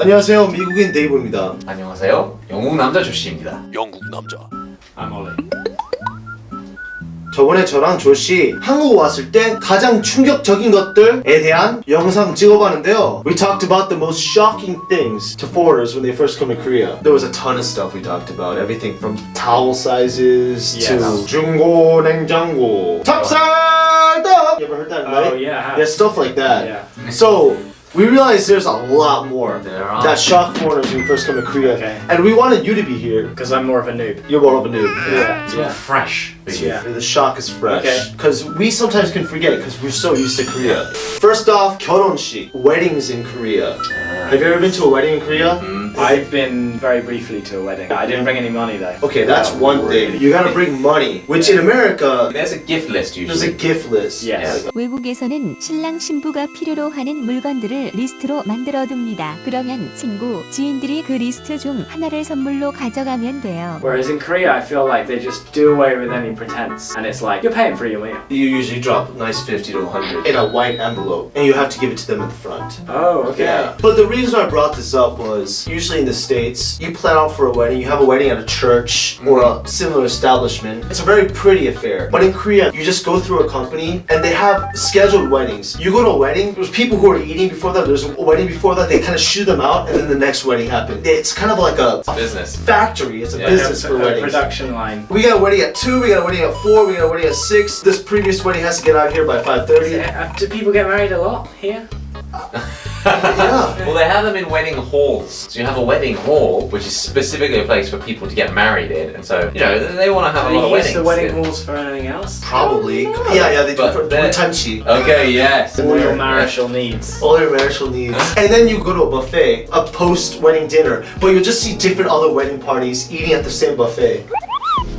안녕하세요, 미국인 데이브입니다. 안녕하세요. 영국 남자 조씨입니다. 영국 남자. I'm Ollie. 저번에 저랑 조씨 한국 왔을 때 가장 충격적인 것들에 대한 영상 찍어봤는데요. We talked about the most shocking things to foreigners when they first come to Korea. There was a ton of stuff we talked about. Everything from towel sizes to 중고 냉장고, 찹쌀떡. You ever heard that? Oh, right? yeah, I have. Yeah, stuff like that. Yeah. So we realized there's a lot more There are. that shock foreigners when you first come to Korea. Okay. And we wanted you to be here. Because I'm more of a noob. You're more of a noob. Yeah. It's more fresh. Yeah. The shock is fresh. Okay. Because we sometimes can forget it because we're so used to Korea. First off, 결혼식, weddings in Korea. Have you ever been to a wedding in Korea? I've been very briefly to a wedding. I didn't bring any money though. Okay, that's one thing. You gotta bring money. Which in America, There's a gift list there's a usually. gift list. Yes. 외국에서는 신랑 신부가 필요로 하는 물건들을 리스트로 만들어둡니다. 그러면 친구, 지인들이 그 리스트 중 하나를 선물로 가져가면 돼요. Whereas in Korea, I feel like they just do away with any pretense, and it's like you're paying for your meal. You usually drop a nice 50 to 100 in a white envelope, and you have to give it to them at the front. Oh, okay. Yeah. But the reason I brought this up was usually in the States, you plan out for a wedding, you have a wedding at a church or a similar establishment. It's a very pretty affair. But in Korea, you just go through a company and they have scheduled weddings. You go to a wedding, there's people who are eating before that, there's a wedding before that, they kind of shoot them out and then the next wedding happens. It's kind of like a Business. factory, it's a Yeah. business A for weddings. production line. We got a wedding at 2, we got a wedding at 4, we got a wedding at 6. This previous wedding has to get out of here by 5:30. Do people get married a lot here? Yeah. Well, they have them in wedding halls. So you have a wedding hall, which is specifically a place for people to get married in. And so, you know, they want to have Do a lot of they use weddings. the wedding yeah. halls for anything else? Probably. Yeah, they do But for they're- tanchi. Okay, yes. All your marital needs. All your marital needs. And then you go to a buffet, a post-wedding dinner, but you'll just see different other wedding parties eating at the same buffet.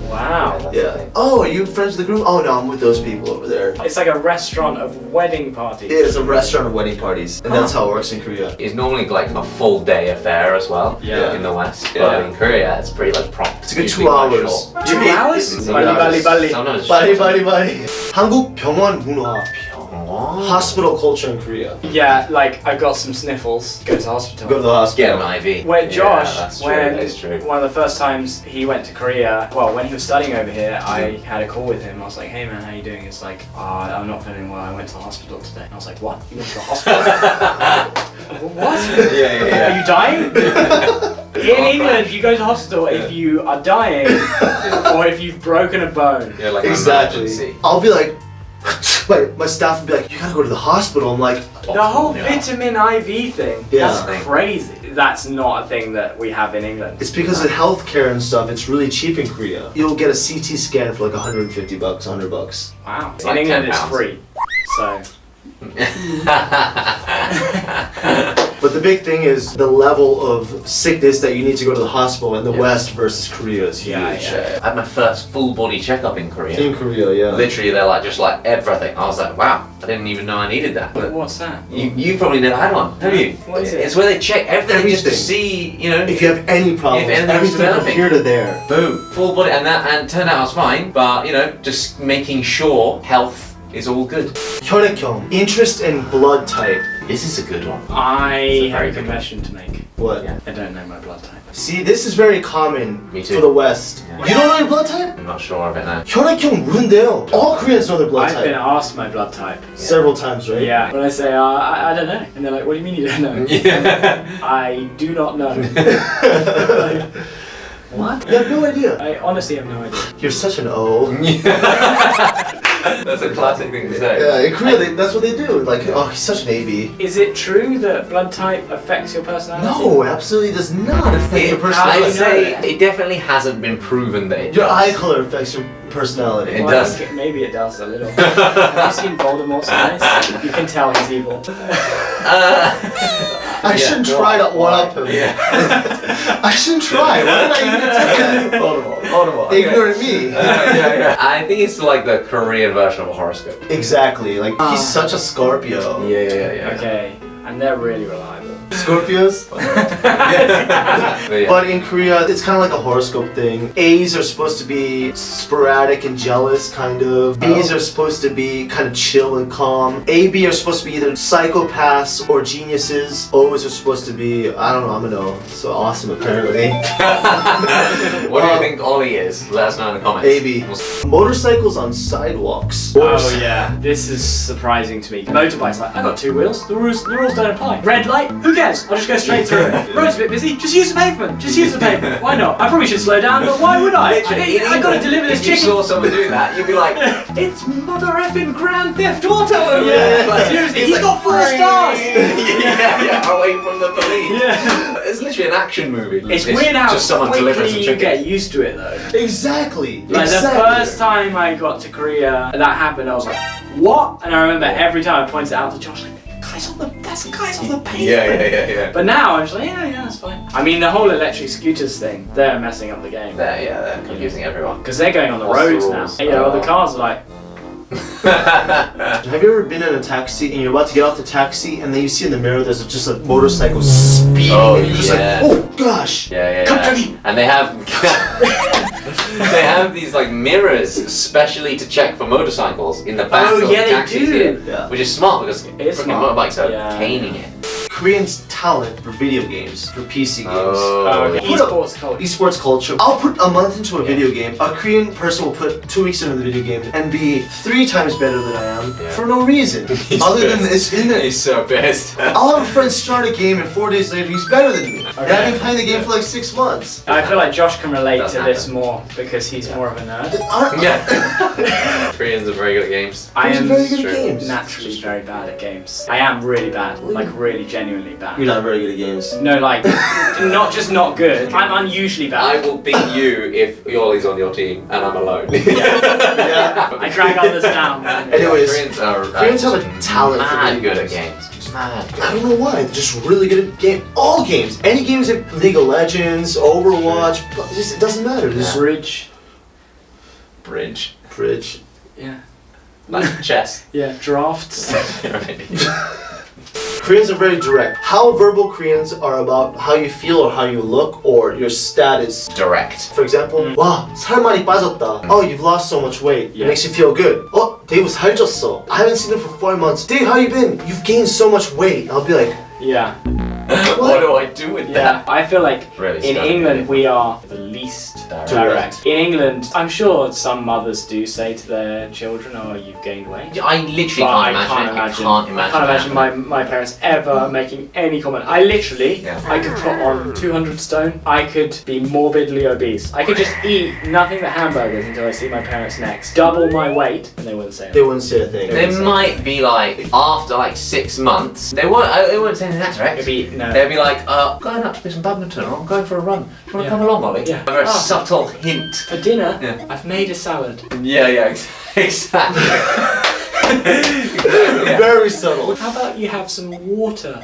Wow. Yeah. Oh, are you friends with the groom? Oh no, I'm with those people over there. It's like a restaurant of wedding parties. It is a restaurant of wedding parties, and that's how it works in Korea. It's normally like a full day affair as well. Yeah. In the West. Yeah. But in Korea, it's pretty like prompt. It's a good Usually 2 quite hours. short. 2 hours? Sometimes- Bali. sometimes Bali, short. bali, bali. 한국 병원 문화. Hospital culture in Korea. Yeah, like I got some sniffles. Go to the hospital. Go to the Get hospital. an IV. Where Josh, yeah, that's true, when that's true. one of the first times he went to Korea, well, when he was studying over here, I had a call with him. I was like, "Hey man, how you doing?" He's like, "I'm not feeling well. I went to the hospital today." And I was like, "What? You went to the hospital? What? Yeah. Are you dying?" In England, you go to the hospital if you are dying or if you've broken a bone. Yeah, like an Exactly. emergency. I'll be like, my staff would be like, you gotta go to the hospital. I'm like, The whole Yeah. vitamin IV thing, Yeah. that's crazy. That's not a thing that we have in England. it's because of healthcare and stuff. It's really cheap in Korea. You'll get a CT scan for like 150 bucks, 100 bucks. Wow. It's In like England, it's £10. free. So. But the big thing is the level of sickness that you need to go to the hospital in the Yeah. West versus Korea is huge. Yeah. I had my first full body checkup in Korea. In Korea, yeah. Literally, they're like just like everything. I was like, wow, I didn't even know I needed that. But What's that? you probably never had one, have you? What is it? It's where they check everything, just to Everything. see, you know, If you have any problems, anything's everything from developing. here to there. boom, full body, and turned out I was fine. But you know, just making sure health is all good. 혈액형, interest in blood type. This is a good one. I It's a have very a good confession to make. What? Yeah. I don't know my blood type. See, this is very common Me too. for the West. Yeah. You don't know your blood type? I'm not sure of it now. 혈액형 모른대요. All Koreans know their blood I've been type. asked my blood type. Several times, right? Yeah. When I say, I don't know. And they're like, what do you mean you don't know? Yeah. I do not know. What? You have no idea. I honestly have no idea. You're such an O. That's a classic thing to say. Yeah, in Korea, that's what they do. Like, oh, he's such an AB. Is it true that blood type affects your personality? No, it absolutely does not affect your I'd personality. say it definitely hasn't been proven that it Your does. eye color affects your personality. It Well, does. I think maybe it does a little. Have you seen Voldemort's eyes? You can tell he's evil. I shouldn't try to one-up him. Yeah. I shouldn't try. Why did I even attempt that? Audible. Ignorant me. Yeah. I think it's like the Korean version of a horoscope. Exactly. Like, he's such a Scorpio. Yeah. Okay, and they're really reliable. Scorpios. Yeah. But in Korea, it's kind of like a horoscope thing. A's are supposed to be sporadic and jealous, kind of. B's are supposed to be kind of chill and calm. A, B are supposed to be either psychopaths or geniuses. O's are supposed to be, I don't know, I'm an O. So awesome, apparently. What do you think Ollie is? Let us know in the comments. A, B. Motorcycles on sidewalks. Oh yeah, this is surprising to me. Motorbikes, like, I got 2 wheels, the rules don't apply. Red light, who cares? I'll just go straight through it. Road's a bit busy, just use the pavement, just use the pavement. Why not? I probably should slow down, but why would I? I gotta deliver this If you chicken. saw someone do that, you'd be like, it's mother effing Grand Theft Auto over Yeah, there. Like, seriously, it's he's got 4 stars. yeah, away from the police. Yeah. It's literally an action movie. It's weird how just someone delivers quickly some you chicken. get used to it though. Exactly. Like exactly. the first time I got to Korea, that happened, I was like, what? And I remember every time I pointed it out to Josh, like, that's the guys on the pavement. Yeah. But now I'm just like, yeah, that's fine. I mean, the whole electric scooters thing, they're messing up the game. They're confusing everyone. Because they're going on the What's the roads now. rules? You know, the cars are like, Have you ever been in a taxi and you're about to get off the taxi and then you see in the mirror there's just a motorcycle speeding and you're just yeah. like, oh gosh. Yeah. Come to me. And they have they have these like mirrors specially to check for motorcycles in the back Oh, of yeah, they taxis do. here, Yeah. which is smart because is freaking smart. motorbikes are Yeah. caning it. Koreans' talent for video games, for PC games. Oh, okay. Put up- eSports culture. Esports culture. I'll put a month into a video game. A Korean person will put 2 weeks into the video game and be 3 times better than I am Yeah. for no reason. He's Other than pissed. it's in there. He's so pissed. I'll have a friend start a game and 4 days later he's better than me. And I've been playing the game for like 6 months. I feel like Josh can relate Does to this happen. more because he's more of a nerd. Yeah. Koreans are very good at games. I These are am very good true. games. naturally very bad at games. I am really bad, like really genuinely bad. You're not very good at games. No, like, not just not good. I'm unusually I bad. will beat you if Yoli's on your team and I'm alone. Yeah. I drag others down, man. Anyways, Koreans are Koreans have a talent for mad video good at games. games. Mad good. I don't know why. They're just really good at game. All games. Any games like League of Legends, Overwatch. But it doesn't matter. There's Bridge. Bridge. bridge. Yeah. Like chess. Yeah. Drafts. Koreans are very direct. How verbal Koreans are about how you feel or how you look or your status. Direct. For example, 와, 살 많이 빠졌다. Oh, you've lost so much weight. It Yeah. makes you feel good. Oh, Dave 살쪘어. I haven't seen him for 4 months. Dave, how you been? You've gained so much weight. I'll be like, Yeah. What do I do with Yeah. that? I feel like Really in stunning. England we are the least direct. In England, I'm sure some mothers do say to their children, "Oh, you've gained weight." I literally But can't I imagine can't it. imagine. I can't imagine. I can't imagine that. my parents ever making any comment. I literally, Yeah. I could put on 200 stone. I could be morbidly obese. I could just eat nothing but hamburgers until I see my parents next. Double my weight, and they wouldn't say they it. wouldn't say a thing. They might be like after like 6 months. They won't say anything that direct. It'd be no. They'll be like, going up to play some badminton, or I'm going for a run. Do you want to Yeah. come along, Ollie? Yeah. A very Ah. subtle hint. For dinner, Yeah. I've made a salad. Yeah, exactly. Yeah. Very subtle. How about you have some water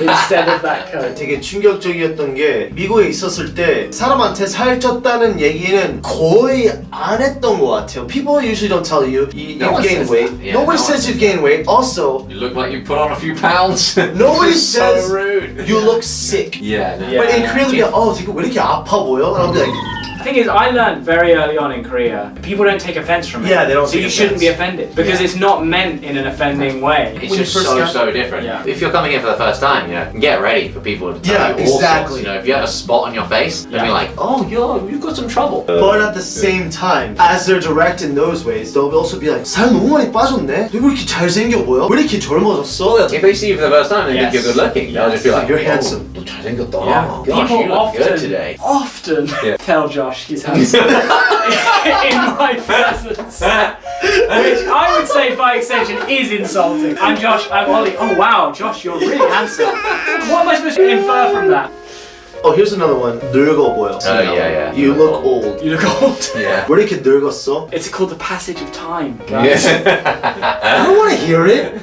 instead of that Coke? 되게 충격적이었던 게 미국에 있었을 때 사람한테 살쪘다는 얘기는 거의 안 했던 것 같아요. People usually don't tell you No you've one gained says weight. that. Yeah, Nobody no one says says you've gained weight. Also, You look like you put on a few pounds. Nobody This is says so rude. you look sick. Yeah. No. Yeah. But in Korea, they'll be like, oh, 되게 왜 이렇게 아파 보여? And I'll be like, The thing is, I learned very early on in Korea, people don't take offense from it. Yeah, they don't So take you shouldn't be offense. offended because it's not meant in an offending way. It's When you just first so got- different. Yeah. If you're coming in for the first time, get ready for people to tell Yeah, you all exactly. sorts. If you have a spot on your face, they'll be Yeah. like, "Oh, you've got some trouble." But at the same time, as they're direct in those ways, they'll also be like, 살 너무 많이 빠졌네? 왜 이렇게 잘생겨 보여? 왜 이렇게 젊어졌어? If they see you for the first time, they think Yes. you're good looking. They'll just be like, You're "Oh, handsome." 너 잘생겼다. Yeah. Oh, gosh, People you look good today. often Yeah. tell Josh he's handsome in my presence, which I would say by extension is insulting. I'm Josh, I'm Ollie. Oh wow, Josh, you're really handsome. What am I supposed to infer from that? Oh, here's another one. 늙어 보여. Oh, yeah. You look old. You look old. Yeah. 왜 이렇게 늙었어? It's called the passage of time, guys. I don't want to hear it.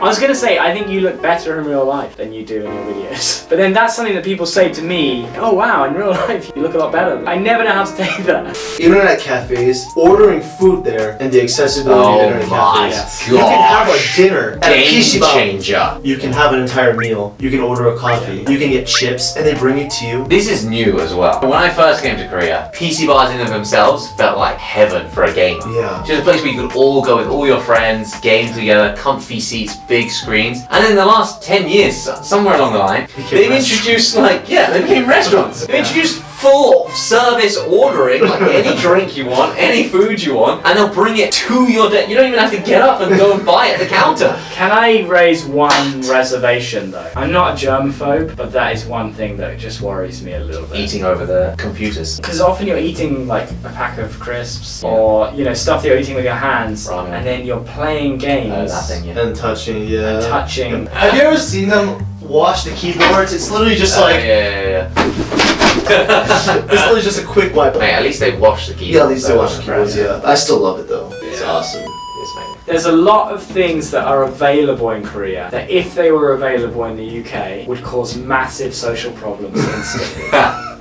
I was gonna say, I think you look better in real life than you do in your videos. But then that's something that people say to me, oh wow, in real life you look a lot better. I never know how to take that. Internet cafes, ordering food there, and the accessibility of internet cafes. You can have a dinner at a Game PC bar. changer. You can have an entire meal. You can order a coffee. You can get chips, and they bring it to you. This is new as well. When I first came to Korea, PC bars in and of themselves felt like heaven for a gamer. Yeah. Just a place where you could all go with all your friends, game together, comfy seats, big screens. And in the last 10 years, somewhere along the line, they've introduced they became restaurants. They've introduced full service ordering, like any drink you want, any food you want, and they'll bring it to your desk. You don't even have to get up and go and buy it at the counter. Can I raise one reservation though? I'm not a germaphobe, but that is one thing that just worries me a little bit. Eating over the computers. Because often you're eating like a pack of crisps or stuff that you're eating with your hands, Ramen. and then you're playing games That thing, yeah. And touching, yeah. and touching. Have you ever seen them wash the keyboards? It's literally just like, yeah. it's literally just a quick wipe. Mate, at least they wash the keyboards. Yeah, at least they wash the keyboards, yeah. I still love it though. It's Yeah. awesome. Yes, mate. There's a lot of things that are available in Korea that if they were available in the UK would cause massive social problems instantly.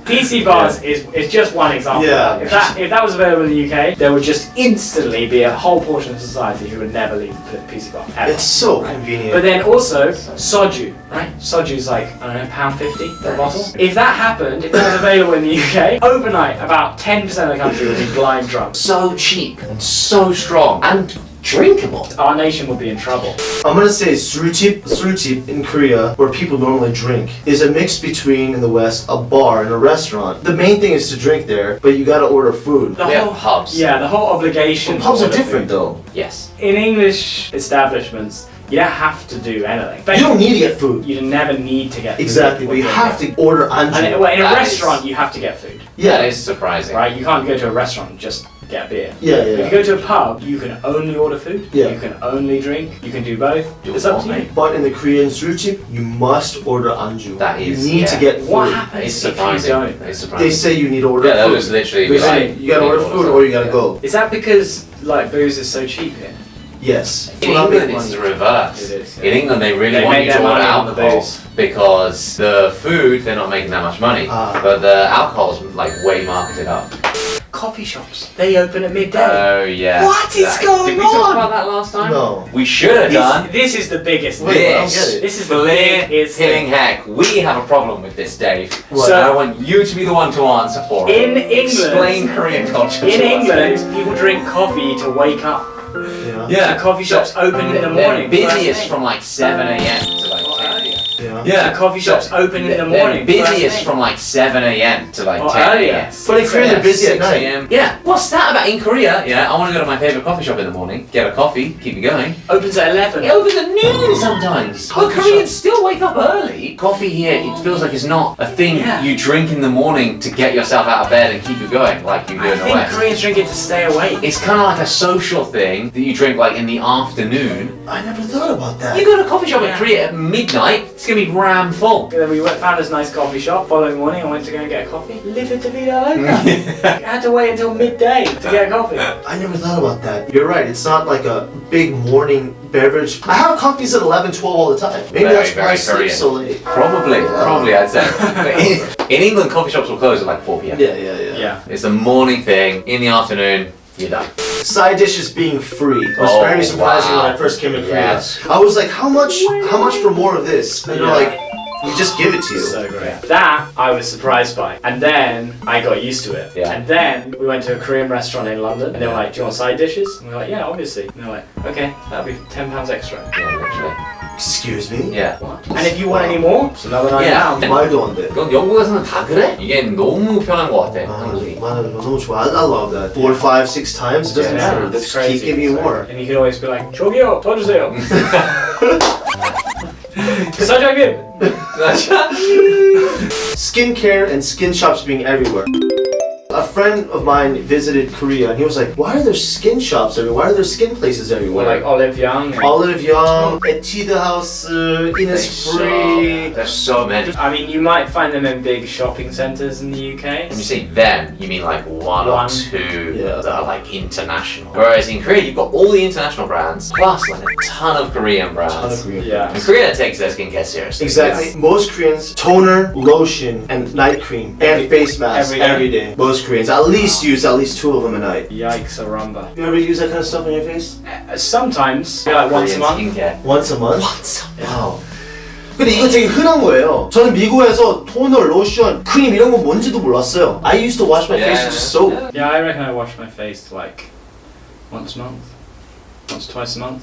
PC bars is just one example. Yeah. If that was available in the UK, there would just instantly be a whole portion of society who would never leave the PC bar ever. It's so convenient. But then also soju, right? Soju's like, I don't know, £1.50 per bottle. If that happened, if that was available in the UK, overnight about 10% of the country would be blind drunk. So cheap and so strong and drinkable. Our nation would be in trouble. I'm gonna say surjip in Korea, where people normally drink, is a mix between, in the West, a bar and a restaurant. The main thing is to drink there, but you gotta order food. The We have pubs. Yeah, the whole obligation. But pubs to are order different food. though. Yes. In English establishments, you don't have to do anything. You don't need to get food. You never need to get food. Exactly, but you have to order And anju. in a That restaurant, is- you have to get food, That is surprising. right? You can't go to a restaurant and just get a beer. Yeah, If yeah. you go to a pub, you can only order food. Yeah. You can only drink. You can do both. Do It's what, up to you. mate? But in the Korean surjip, you must order anju. That is, You need to yeah. get food. What happens It's if you surprising. don't? It's They surprising. say you need to order Yeah, they'll food. just literally They be say like, you gotta order food or you gotta go. Is that because like booze is so cheap here? Yes. In Well, England, make it's the money. reverse. It is, yeah. In England, they really They want make you to their order money on the alcohol booze. because the food, they're not making that much money, Ah. but the alcohol's like way marketed up. Coffee shops, they open at midday. Oh yeah. What is going Did we talk on? about that last time? No. We should have done. This is the biggest Wait, thing. I don't get it. This is the Clear biggest hitting thing. heck. We have a problem with this, Dave. What? So I want you to be the one to answer for it. In England, Explain Korean culture. in to us, England, Dave. people drink coffee to wake up. Yeah. Yeah. So coffee shops open in the They're morning. busiest first from like 7 a.m. to like 10 a.m. Yeah. Yeah. So coffee shops open in the morning. They're first busiest thing. from like 7 a.m. to like Or 10 earlier. a.m. But in Korea, they're busy at 6 night. a.m. Yeah. What's that about in Korea? Yeah, I want to go to my favorite coffee shop in the morning, get a coffee, keep it going. Opens at 11. It opens at noon sometimes. But Coffee Koreans still wake up early. Coffee here, it feels like it's not a thing Yeah. you drink in the morning to get yourself out of bed and keep you going like you do I in the think West. Koreans drink it to stay awake. It's kind of like a social thing that you drink like in the afternoon. I never thought about that. You go to a coffee shop in Yeah. Korea at midnight, it's gonna be ram full. Then we found this nice coffee shop. Following morning, I went to go and get a coffee. Live it to vida loca. I had to wait until midday to get a coffee. I never thought about that. You're right, it's not like a big morning beverage. I have coffees at 11, 12 all the time. Maybe Very, that's why I very sleep Korean. so late. Probably I'd say. But in England, coffee shops will close at like 4 p.m. Yeah. Yeah. It's a morning thing. In the afternoon, you're done. Side dishes being free was Oh, very surprising wow. when I first came to Korea. Yes. I was like, how much for more of this? And they're Yeah. like, we just give it to you. So great. That I was surprised by. And then I got used to it. Yeah. And then we went to a Korean restaurant in London and they were like, do you want side dishes? And we were like, yeah, obviously. And they're like, okay, that'll be £10 extra. Yeah, literally. Excuse me? Yeah. What? And if you want any more, it's another £9. Yeah. 말도 안 돼. 그건 영국에서는 다 그래? 이게 너무 편한 것 같아. 아, 한국이. 맞아, 너무 좋아. I love that. 4, 5, 6 times, it doesn't Yeah, matter. It's Just keep giving you So- more. And you can always be like, 저기요, 더 주세요. 사장님. Skincare and skin shops being everywhere. A friend of mine visited Korea and he was like, why are there skin shops everywhere? Why are there skin places everywhere? Like Olive Young. Olive Young, Etude House, Innisfree. There's so many. I mean, you might find them in big shopping centres in the UK. When you say them, you mean like one or two Yeah. that are like international. Whereas in Korea, you've got all the international brands, plus like a ton of Korean brands. Yeah. And Korea takes their skincare seriously. Exactly. Most Koreans, toner, lotion, and night cream, and face mask every day. Most Koreans at least use at least 2 of them a night. Yikes, a rumba. You ever use that kind of stuff on your face? Sometimes, like once a Korean month. skincare. Once a month? Once a month. Wow. 근데 이거 되게 흔한 거예요. 저는 미국에서 토너, 로션, 크림 이런 건 뭔지도 몰랐어요. I used to wash my face with just soap. Yeah, I reckon I wash my face like once a month. Once, twice a month.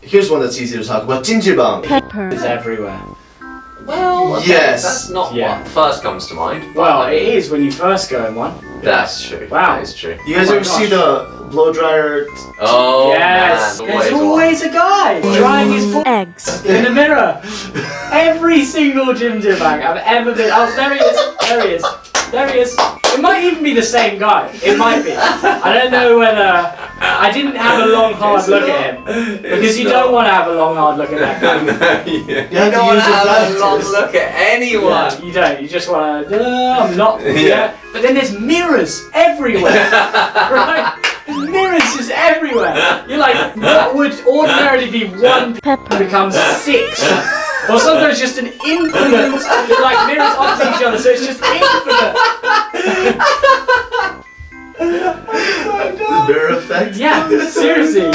Here's one that's easy to talk about. 찜질방. It's everywhere. Well, okay, Yes. that's not Yeah. what first comes to mind. Well, it is when you first go in one. That's true. Wow. That is true. You guys Oh my ever see gosh. the blow dryer? Oh, Yes, man. there's always a guy drying his balls eggs. in the mirror. Every single gym bag I've ever been. Oh, there he is. There he is. There he is. It might even be the same guy. It might be. I don't know whether. I didn't have a long, hard look at him because you don't want to have a long, hard look at that guy. You have to don't want use to your have a long glasses. look at anyone. Yeah, you don't. You just want to. I'm not. Yeah. Yeah. But then there's mirrors everywhere. Right? There's mirrors just everywhere. You're like, what would ordinarily be one becomes 6. Or sometimes just an infinite, like mirrors opposite each other, so it's just infinite. The mirror effect? Yeah, seriously.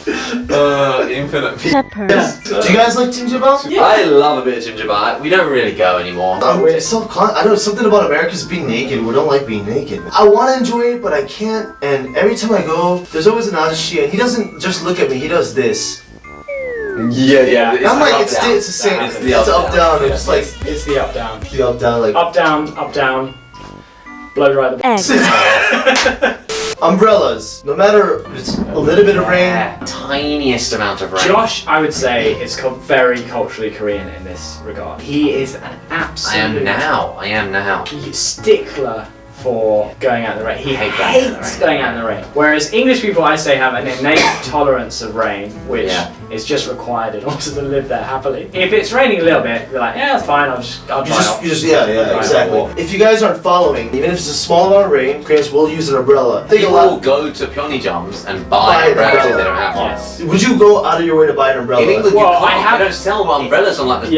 Infinite Peppers. Do you guys like 찜질방? Yeah. I love a bit of Jimjibba. We don't really go anymore. I don't know, something about America's being naked. We don't like being naked. I want to enjoy it, but I can't. And every time I go, there's always an ajashi, and he doesn't just look at me. He does this. Yeah. I'm like, it's the same. It's It's, the up down. Yeah. It's like It's the up down. the up down, like Up down, blow dry the Eggs. umbrellas. No matter if it's a little bit of rain. Tiniest amount of rain. Josh, I would say, is very culturally Korean in this regard. He is an I absolute am now. stickler for going out in the rain. He Hate going out in the hates rain. going out in the rain. Whereas English people, I say, have an innate tolerance of rain, which Yeah. is just required in order to live there happily. If it's raining a little bit, you're like, yeah, it's fine. I'll dry off. Yeah, exactly. walk. If you guys aren't following, even if it's a small amount of rain, Koreans will use an umbrella. I think a People will lot. go to Pyeongjams and Buy buy an umbrellas if umbrella. they don't have one. Yes. Would you go out of your way to buy an umbrella? In England, Well, you can't. I have- They don't sell umbrellas on like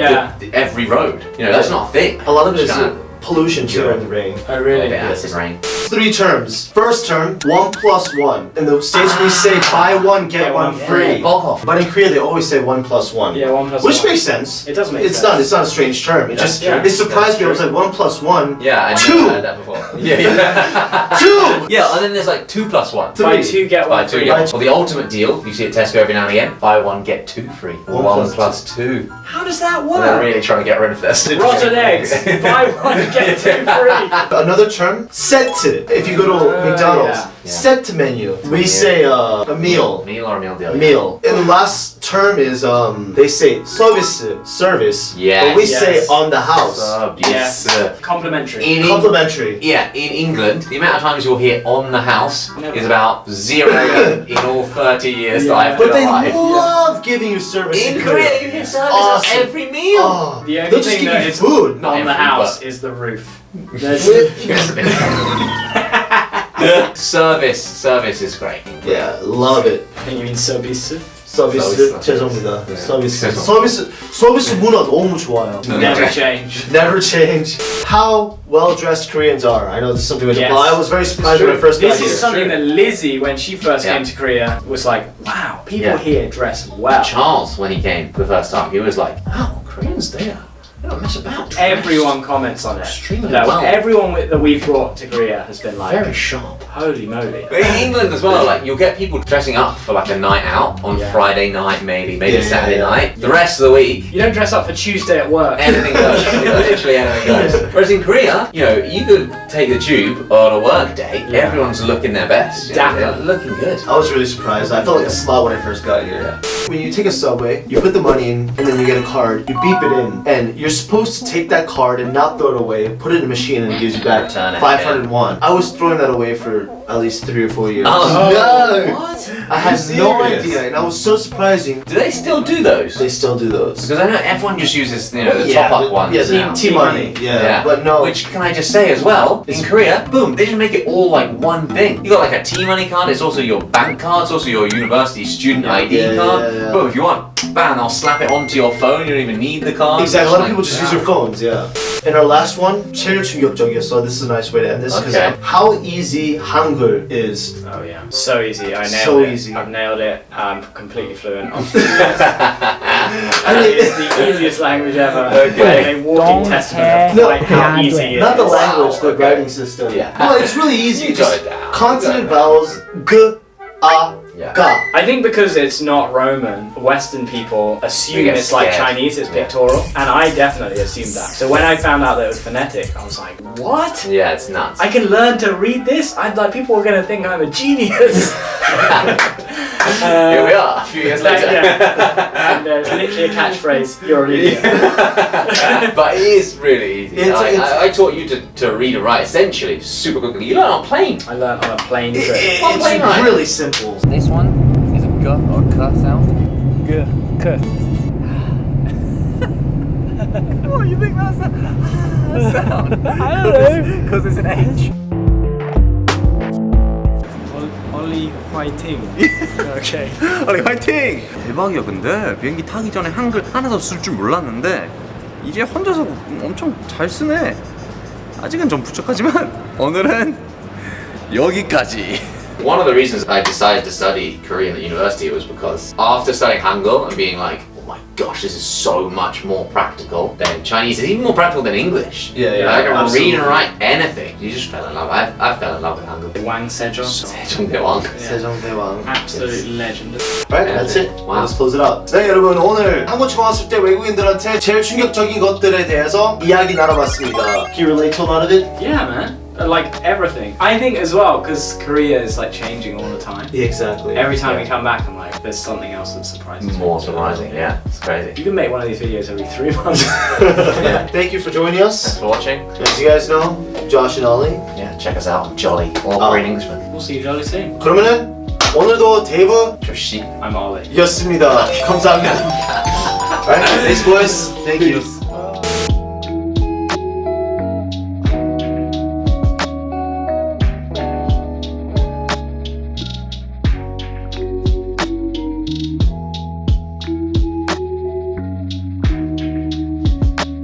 every road. You know, that's not a thing. A lot of it is Just gonna pollution too in the rain. Oh, really? get acid rain. 3 terms. First term, 1 plus 1. In the States we say buy one, get one free. Bog off. But in Korea they always say 1 plus 1. Yeah, 1 plus Which 1. makes sense. It does make It's sense. not a strange term. It just Yeah. it surprised me. I was That's like 1 plus 1. Yeah, I Two. never heard that before. Yeah. 2. Yeah, and then there's like 2 plus 1. Buy 2, get 1 Buy 2, free. get 1. Or the ultimate deal, you see at Tesco every now and again, buy 1, get 2 free. 1 1 plus plus 2. How does that They're work? really trying to get rid of this. Rotten eggs. Buy 1, get 2 free. Another term, set. If you go to McDonald's, yeah. set menu. We say a meal. Meal or a meal deal? Meal. And the last term is they say service. Yes. But we Yes. say on the house. Yes. Complimentary. Complimentary. Yeah, in England, the amount of times you'll hear on the house Never. is about 0 in all 30 years that Yeah. I've But been they alive. love giving you service In Korea, you hear service Awesome. at every meal. Oh, The only they'll just thing give that you is food. Not on the every, house but- is the roof. There's Service is great. Yeah, love it. you mean service? 서비스 서비스. 죄송합니다. 네. 서비스. 죄송. 서비스 문화 너무 좋아요. Never change. Never change. How well dressed Koreans are. I know this is something we Yes. well, I was very surprised when I first got This here. is something that Lizzie, when she first Yeah. came to Korea, was like, wow, people Yeah. here dress well. Charles, when he came the first time, he was like, "Oh, Koreans there, they don't mess about." Everyone comments on it. Extremely No, well. everyone that we've brought to Korea has been like, Very sharp. holy moly. But in England as well, like you'll get people dressing up for like a night out on Yeah. Friday night, maybe Yeah, Saturday yeah. night. The rest of the week, You don't dress up for Tuesday at work. anything goes. Literally anything goes. Whereas in Korea, you know, you could take the tube on a work day. Yeah. Everyone's looking their best. You know, Dapper. they're looking good. I was really surprised. I felt like a slut when I first got here. When you take a subway, you put the money in, and then you get a card. You beep it in, and you're supposed to take that card and not throw it away, put it in a machine, and it gives you back Return it, 501. I was throwing that away for at least 3 or 4 years. Oh, no! What? I had no Serious? idea, and I was so surprising. Do they still do those? They still do those. Because I know everyone just uses, you know, the top-up ones Yeah, now. the T-money. Yeah, but no. Which, can I just say as well, in Korea, boom, they just make it all like one thing. You got like a T-money card, it's also your bank card, it's also your university student ID card. Yeah. Boom, if you want, bam, I'll slap it onto your phone, you don't even need the card. Exactly, a lot of people just use their phones, yeah. And our last one, 제일 충격적이었어. This is a nice way to end this, because how easy Hangul is. Oh yeah, so easy. I nailed So it. easy. I've nailed it. I'm completely fluent. I It's the easiest language ever. Okay. A walking testament of like how easy it is. Not the language, the okay. writing system. Yeah. Well, it's really easy. You got it down. Consonant vowels, g, a, Yeah. ga. I think because it's not Roman, Western people assume get it's like scared. Chinese, it's pictorial, and I definitely assumed that. So when I found out that it was phonetic, I was like, what? Yeah, it's nuts. I can learn to read this? I'd like people are gonna think I'm a genius. Here we are, a few years later. And there's literally a catchphrase, you're an idiot. But it is really easy. I taught you to read and write essentially super quickly. You learn on a plane. I learned on a plane trip. It's plane ride. really simple. This one is a g or k sound. What do you think that's a sound? I don't know. Because it's an H. Only fighting. Okay. 아니 화이팅! 대박이야. 근데 비행기 타기 전에 한글 하나도 쓸 줄 몰랐는데 이제 혼자서 엄청 잘 쓰네. 아직은 좀 부족하지만 오늘은 여기까지. One of the reasons I decided to study Korean at university was because after studying Hangul and being like, oh my gosh, this is so much more practical than Chinese. It's even more practical than English. Yeah, I can absolutely. read and write anything. You just fell in love. I fell in love with Hangul. Wang Sejong. 세종대왕. 세종대왕. Absolute legend. Right, that's it. Wow. Let's close it out. 네, 여러분 오늘 한국 처음 왔을 때 외국인들한테 제일 충격적인 것들에 대해서 이야기 나눠봤습니다. Can you relate to a lot of it? Yeah, man. Like everything. I think as well, because Korea is like changing all the time. Yeah, exactly. Every time we come back, I'm like, there's something else that surprises me. More surprising, yeah. It's crazy. You can make one of these videos every 3 months. Yeah. Thank you for joining us. Thanks for watching. As you guys know, Josh and Ollie. Yeah, check us out on Jolly or Korean Englishman. We'll see you jolly soon. 그러면은 오늘도 데이브 조씨. I'm Ollie. 였습니다. 감사합니다. Alright, thanks boys. Thank you.